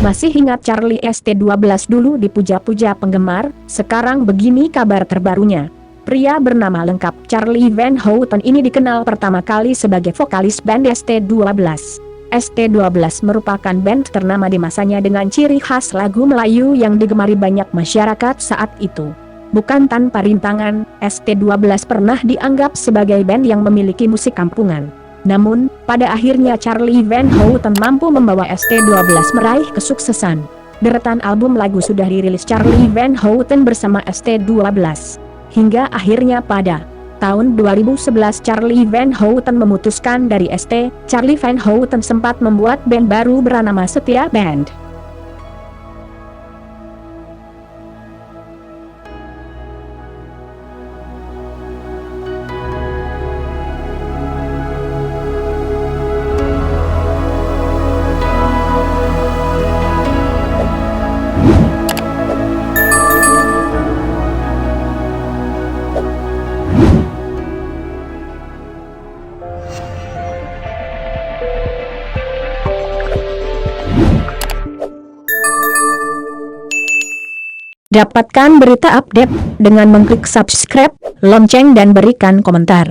Masih ingat Charlie ST12 dulu dipuja-puja penggemar, sekarang begini kabar terbarunya. Pria bernama lengkap Charlie Van Houten ini dikenal pertama kali sebagai vokalis band ST12. ST12 merupakan band ternama di masanya dengan ciri khas lagu Melayu yang digemari banyak masyarakat saat itu. Bukan tanpa rintangan, ST12 pernah dianggap sebagai band yang memiliki musik kampungan. Namun, pada akhirnya Charlie Van Houten mampu membawa ST12 meraih kesuksesan. Deretan album lagu sudah dirilis Charlie Van Houten bersama ST12. Hingga akhirnya pada tahun 2011 Charlie Van Houten memutuskan dari ST. Charlie Van Houten sempat membuat band baru bernama Setia Band. Dapatkan berita update dengan mengklik subscribe, lonceng dan berikan komentar.